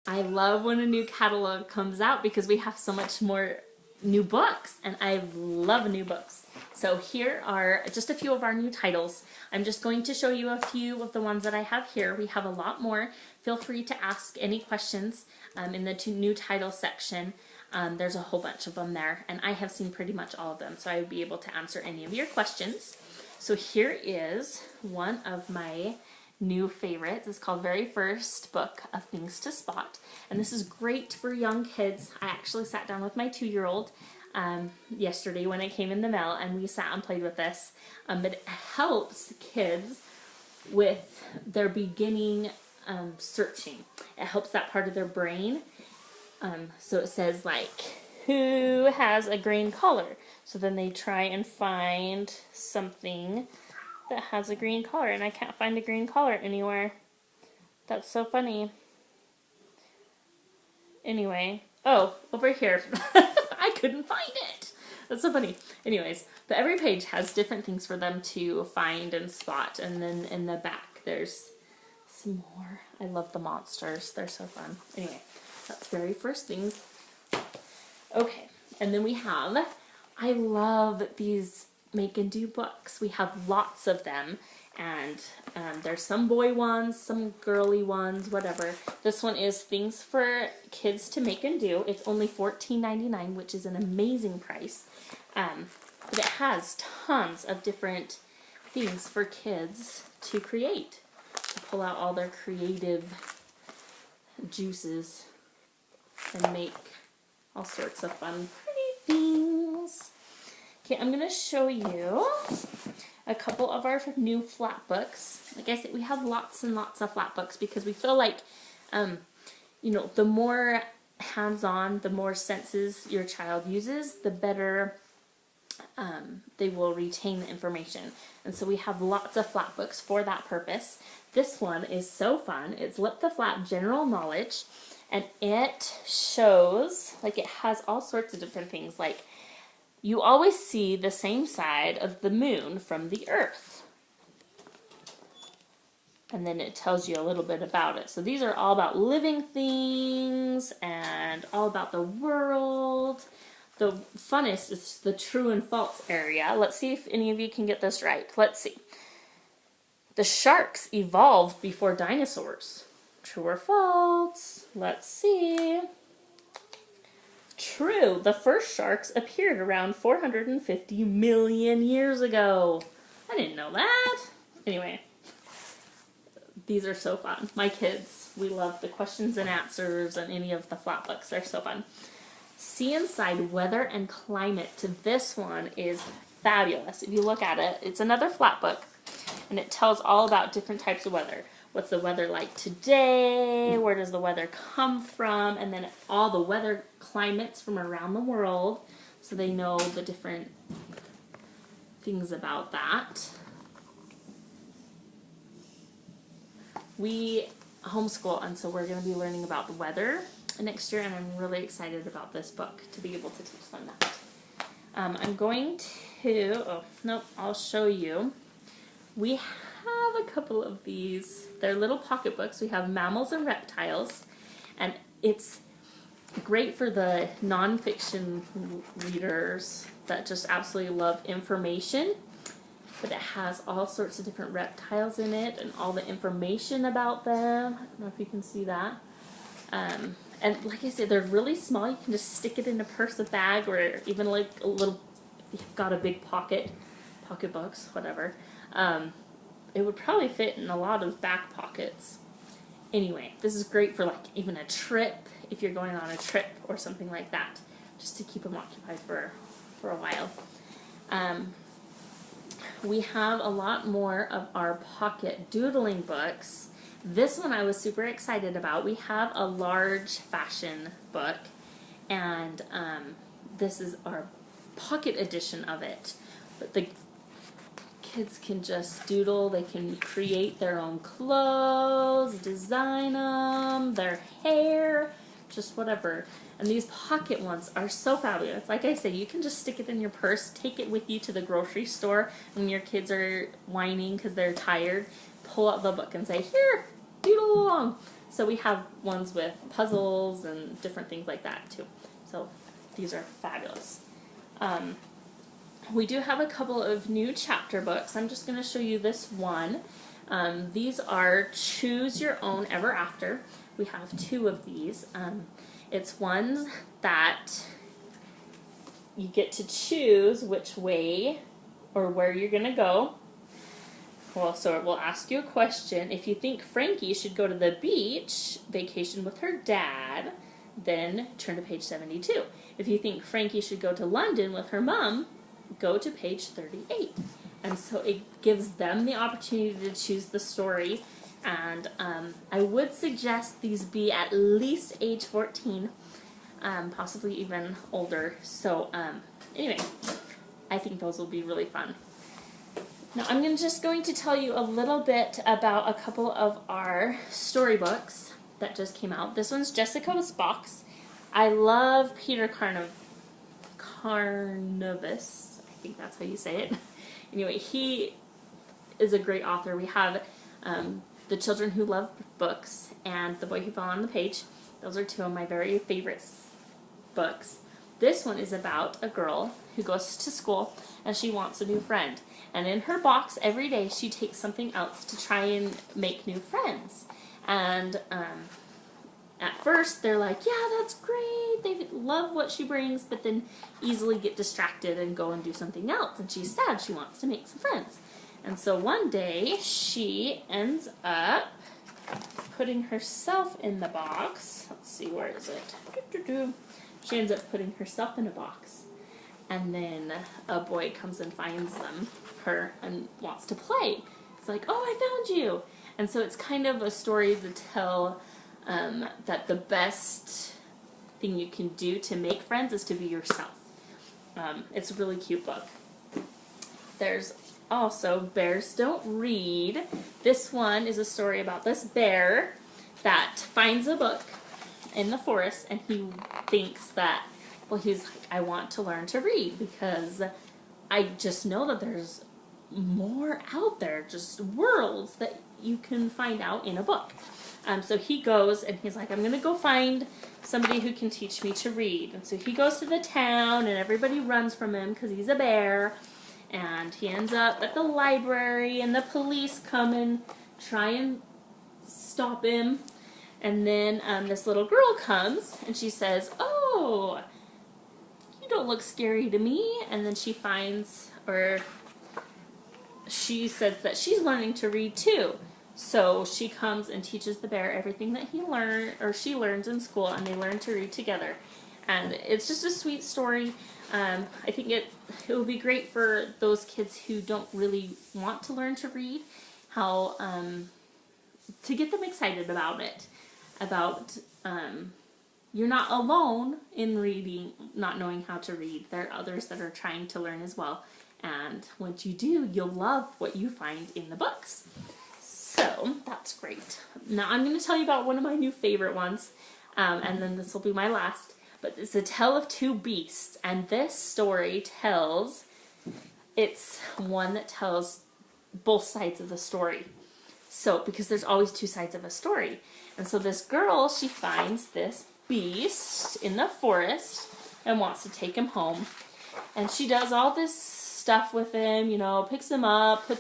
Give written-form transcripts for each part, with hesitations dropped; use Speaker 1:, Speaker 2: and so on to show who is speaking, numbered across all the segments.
Speaker 1: I love when a new catalog comes out because we have so much more new books, and I love new books. So here are just a few of our new titles. I'm just going to show you a few of the ones that I have here. We have a lot more. Feel free to ask any questions in the new title section. There's a whole bunch of them there, and I have seen pretty much all of them, so I would be able to answer any of your questions. So here is one of my new favorites. It's called Very First Book of Things to Spot, and this is great for young kids. I actually sat down with my 2-year-old yesterday when it came in the mail, and we sat and played with this. But it helps kids with their beginning searching. It helps that part of their brain. So it says, like, who has a green collar? So then they try and find something that has a green collar, and I can't find a green collar anywhere. That's so funny. Anyway, oh, over here. I couldn't find it. That's so funny. Anyways, but every page has different things for them to find and spot, and then in the back there's some more. I love the monsters. They're so fun. Anyway, that's Very First Things. Okay, and then we have, I love these make and do books. We have lots of them, and there's some boy ones, some girly ones, whatever. This one is Things for Kids to Make and Do. It's only $14.99, which is an amazing price. But it has tons of different things for kids to create, to pull out all their creative juices and make all sorts of fun, pretty things. Okay, I'm going to show you a couple of our new flat books. Like I said, we have lots and lots of flat books because we feel like, you know, the more hands-on, the more senses your child uses, the better they will retain the information. And so we have lots of flat books for that purpose. This one is so fun. It's Lip the Flap General Knowledge, and it shows, like, it has all sorts of different things, like, you always see the same side of the moon from the earth. And then it tells you a little bit about it. So these are all about living things and all about the world. The funnest is the true and false area. Let's see if any of you can get this right. Let's see. The sharks evolved before dinosaurs. True or false? Let's see. True. The first sharks appeared around 450 million years ago. I didn't know that. Anyway, these are so fun. My kids, we love the questions and answers and any of the flat books. They're so fun. See Inside Weather and Climate. To this one is fabulous. If you look at it, it's another flat book, and it tells all about different types of weather. What's the weather like today? Where does the weather come from? And then all the weather climates from around the world, so they know the different things about that. We homeschool, and so we're going to be learning about the weather next year, and I'm really excited about this book to be able to teach them that. I'm going to, I'll show you. We have a couple of these. They're little pocket books. We have Mammals and Reptiles, and it's great for the nonfiction readers that just absolutely love information. But it has all sorts of different reptiles in it and all the information about them. I don't know if you can see that. And like I said, they're really small. You can just stick it in a purse, a bag, or even like a little, if you've got a big pocket books, whatever. It would probably fit in a lot of back pockets. Anyway, this is great for like even a trip, if you're going on a trip or something like that, just to keep them occupied for a while. We have a lot more of our pocket doodling books. This one I was super excited about. We have a large fashion book, and this is our pocket edition of it. But the kids can just doodle. They can create their own clothes, design them, their hair, just whatever. And these pocket ones are so fabulous. Like I say, you can just stick it in your purse, take it with you to the grocery store when your kids are whining because they're tired. Pull out the book and say, here, doodle along. So we have ones with puzzles and different things like that too. So these are fabulous. We do have a couple of new chapter books. I'm just going to show you this one. These are Choose Your Own Ever After. We have 2 of these. It's ones that you get to choose which way or where you're going to go. Well, so it will ask you a question. If you think Frankie should go to the beach, vacation with her dad, then turn to page 72. If you think Frankie should go to London with her mom, go to page 38. And so it gives them the opportunity to choose the story. And I would suggest these be at least age 14, possibly even older. So anyway, I think those will be really fun. Now I'm just going to tell you a little bit about a couple of our storybooks that just came out. This one's Jessica's Box. I love Peter Carnivus. I think that's how you say it. Anyway, he is a great author. We have The Children Who Love Books and The Boy Who Fell on the Page. Those are 2 of my very favorite books. This one is about a girl who goes to school and she wants a new friend. And in her box every day she takes something else to try and make new friends. And at first they're like, yeah, that's great. They love what she brings, but then easily get distracted and go and do something else. And she's sad. She wants to make some friends. And so one day she ends up putting herself in the box. Let's see, where is it? She ends up putting herself in a box. And then a boy comes and finds her and wants to play. It's like, oh, I found you. And so it's kind of a story to tell that the best thing you can do to make friends is to be yourself. It's a really cute book. There's also Bears Don't Read. This one is a story about this bear that finds a book in the forest and he thinks that, well, he's like, I want to learn to read because I just know that there's more out there, just worlds that you can find out in a book. So he goes and he's like, I'm going to go find somebody who can teach me to read. And so he goes to the town and everybody runs from him because he's a bear. And he ends up at the library and the police come and try and stop him. And then this little girl comes and she says, oh, you don't look scary to me. And then she finds, or she says that she's learning to read too. So she comes and teaches the bear everything that she learns in school, and they learn to read together. And it's just a sweet story. I think it would be great for those kids who don't really want to learn to read, how to get them excited about it. About you're not alone in reading, not knowing how to read. There are others that are trying to learn as well. And once you do, you'll love what you find in the books. So that's great. Now I'm going to tell you about one of my new favorite ones, and then this will be my last. But it's A Tale of Two Beasts, and this story it's one that tells both sides of the story. So, because there's always 2 sides of a story. And so this girl, she finds this beast in the forest and wants to take him home. And she does all this stuff with him, picks him up,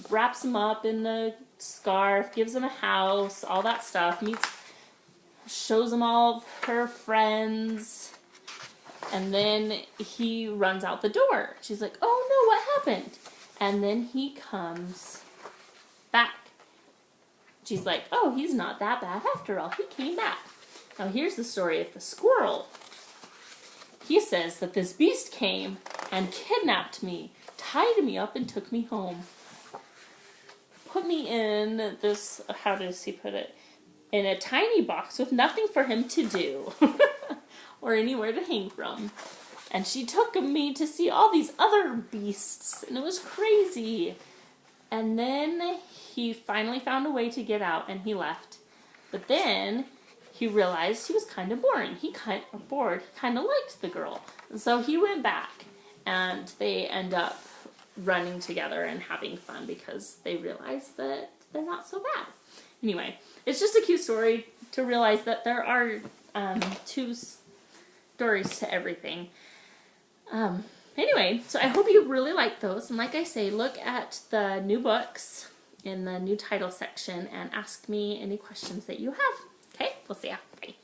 Speaker 1: wraps him up in the scarf, gives him a house, all that stuff, shows him all of her friends, and then he runs out the door. She's like, oh no, what happened? And then he comes back. She's like, oh, he's not that bad after all. He came back. Now here's the story of the squirrel. He says that this beast came and kidnapped me, tied me up, and took me home. Put me in this, how does he put it? In a tiny box with nothing for him to do or anywhere to hang from. And she took me to see all these other beasts, and it was crazy. And then he finally found a way to get out, and he left. But then he realized he was kind of boring. He kind of bored. He kind of liked the girl. And so he went back, and they end up running together and having fun because they realize that they're not so bad. Anyway, it's just a cute story to realize that there are two stories to everything. Anyway, so I hope you really like those. And like I say, look at the new books in the new title section and ask me any questions that you have. Okay, we'll see ya. Bye.